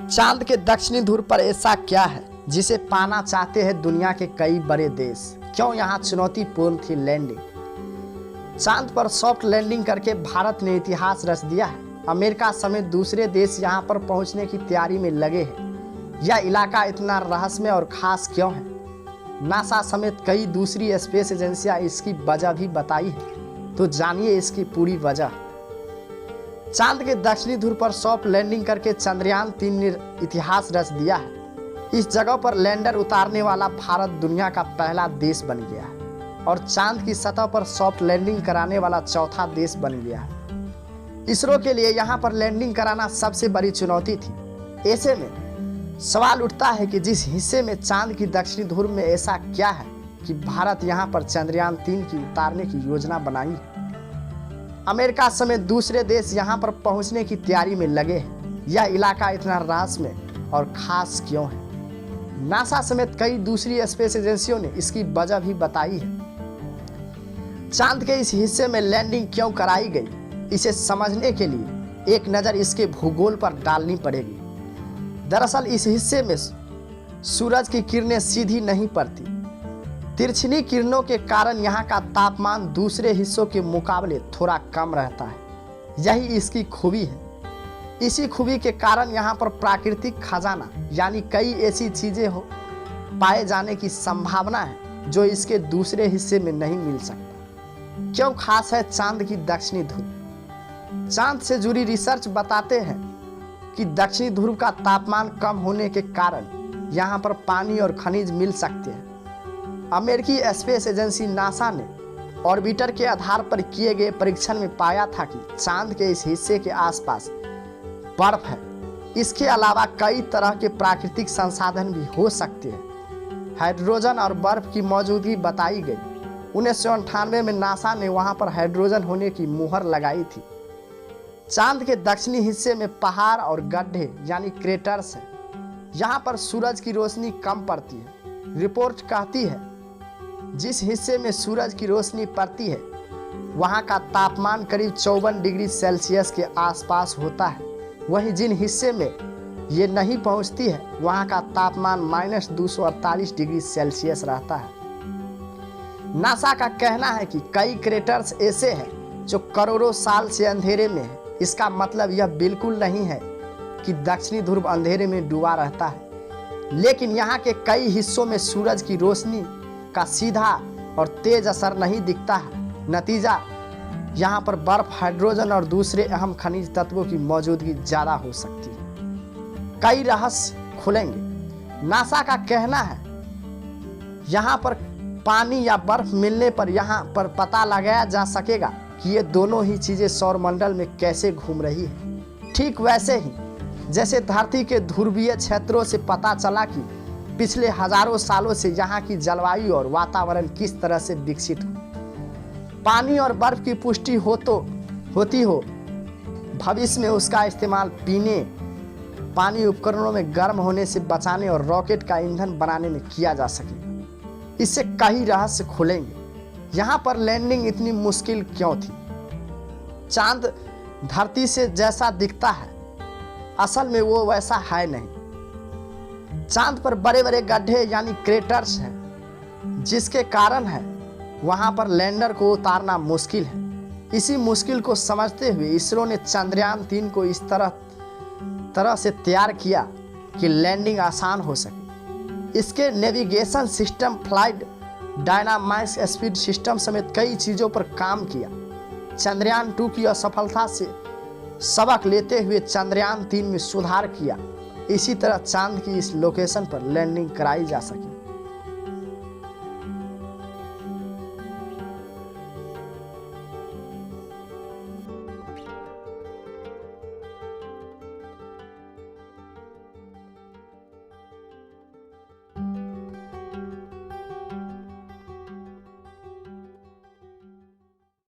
चांद के दक्षिणी ध्रुव पर ऐसा क्या है जिसे पाना चाहते हैं दुनिया के कई बड़े देश? क्यों यहाँ चुनौतीपूर्ण थी लैंडिंग? चांद पर सॉफ्ट लैंडिंग करके भारत ने इतिहास रच दिया है। अमेरिका समेत दूसरे देश यहाँ पर पहुँचने की तैयारी में लगे हैं। यह इलाका इतना रहस्यमय और खास क्यों है? नासा समेत कई दूसरी स्पेस एजेंसियां इसकी वजह भी बताई है, तो जानिए इसकी पूरी वजह। चांद के दक्षिणी ध्रुव पर सॉफ्ट लैंडिंग करके चंद्रयान 3 ने इतिहास रच दिया है। इस जगह पर लैंडर उतारने वाला भारत दुनिया का पहला देश बन गया है और चांद की सतह पर सॉफ्ट लैंडिंग कराने वाला चौथा देश बन गया है। इसरो के लिए यहाँ पर लैंडिंग कराना सबसे बड़ी चुनौती थी। ऐसे में सवाल उठता है कि जिस हिस्से में चांद की दक्षिणी ध्रुव में ऐसा क्या है कि भारत यहाँ पर चंद्रयान 3 की उतारने की योजना बनाई। अमेरिका समेत दूसरे देश यहाँ पर पहुँचने की तैयारी में लगे हैं। यह इलाका इतना रहस्यमय और खास क्यों है? नासा समेत कई दूसरी स्पेस एजेंसियों ने इसकी वजह भी बताई है। चांद के इस हिस्से में लैंडिंग क्यों कराई गई, इसे समझने के लिए एक नज़र इसके भूगोल पर डालनी पड़ेगी। दरअसल इस हिस्से में सूरज की किरणें सीधी नहीं पड़ती। तिरछनी किरणों के कारण यहाँ का तापमान दूसरे हिस्सों के मुकाबले थोड़ा कम रहता है। यही इसकी खूबी है। इसी खूबी के कारण यहाँ पर प्राकृतिक खजाना यानी कई ऐसी चीजें पाए जाने की संभावना है जो इसके दूसरे हिस्से में नहीं मिल सकता। क्यों खास है चांद की दक्षिणी ध्रुव? चांद से जुड़ी रिसर्च बताते हैं कि दक्षिणी ध्रुव का तापमान कम होने के कारण यहाँ पर पानी और खनिज मिल सकते हैं। अमेरिकी स्पेस एजेंसी नासा ने ऑर्बिटर के आधार पर किए गए परीक्षण में पाया था कि चांद के इस हिस्से के आसपास बर्फ है। इसके अलावा कई तरह के प्राकृतिक संसाधन भी हो सकते हैं। हाइड्रोजन और बर्फ की मौजूदगी बताई गई। 1998 में नासा ने वहां पर हाइड्रोजन होने की मुहर लगाई थी। चांद के दक्षिणी हिस्से में पहाड़ और गड्ढे यानी क्रेटर्स हैं। यहाँ पर सूरज की रोशनी कम पड़ती है। रिपोर्ट कहती है जिस हिस्से में सूरज की रोशनी पड़ती है वहाँ का तापमान करीब 54 डिग्री सेल्सियस के आसपास होता है। वहीं जिन हिस्से में ये नहीं पहुँचती है वहाँ का तापमान -248 डिग्री सेल्सियस रहता है। नासा का कहना है कि कई क्रेटर्स ऐसे हैं जो करोड़ों साल से अंधेरे में है। इसका मतलब यह बिल्कुल नहीं है कि दक्षिणी ध्रुव अंधेरे में डूबा रहता है, लेकिन यहाँ के कई हिस्सों में सूरज की रोशनी का सीधा और तेज असर नहीं दिखता है। नतीजा यहाँ पर बर्फ, हाइड्रोजन और दूसरे अहम खनिज तत्वों की मौजूदगी ज़्यादा हो सकती है। कई रहस्य खुलेंगे। नासा का कहना है यहाँ पर पानी या बर्फ मिलने पर यहाँ पर पता लगाया जा सकेगा कि ये दोनों ही चीज़ें सौरमंडल में कैसे घूम रही है। ठीक वैसे ही जैसे धरती के ध्रुवीय क्षेत्रों से पता चला कि पिछले हजारों सालों से यहाँ की जलवायु और वातावरण किस तरह से विकसित हुआ। पानी और बर्फ की पुष्टि होती हो भविष्य में उसका इस्तेमाल पीने, पानी उपकरणों में गर्म होने से बचाने और रॉकेट का ईंधन बनाने में किया जा सकेगा। इससे कई रहस्य खुलेंगे। यहाँ पर लैंडिंग इतनी मुश्किल क्यों थी? चांद धरती से जैसा दिखता है असल में वो वैसा है नहीं। चांद पर बड़े बड़े गड्ढे यानी क्रेटर्स हैं, जिसके कारण है वहाँ पर लैंडर को उतारना मुश्किल है। इसी मुश्किल को समझते हुए इसरो ने चंद्रयान 3 को इस तरह से तैयार किया कि लैंडिंग आसान हो सके। इसके navigation system, flight dynamics, speed system समेत कई चीज़ों पर काम किया। चंद्रयान 2 की असफलता से सबक लेते हुए चंद्रयान 3 में सुधार किया। इसी तरह चांद की इस लोकेशन पर लैंडिंग कराई जा सकी।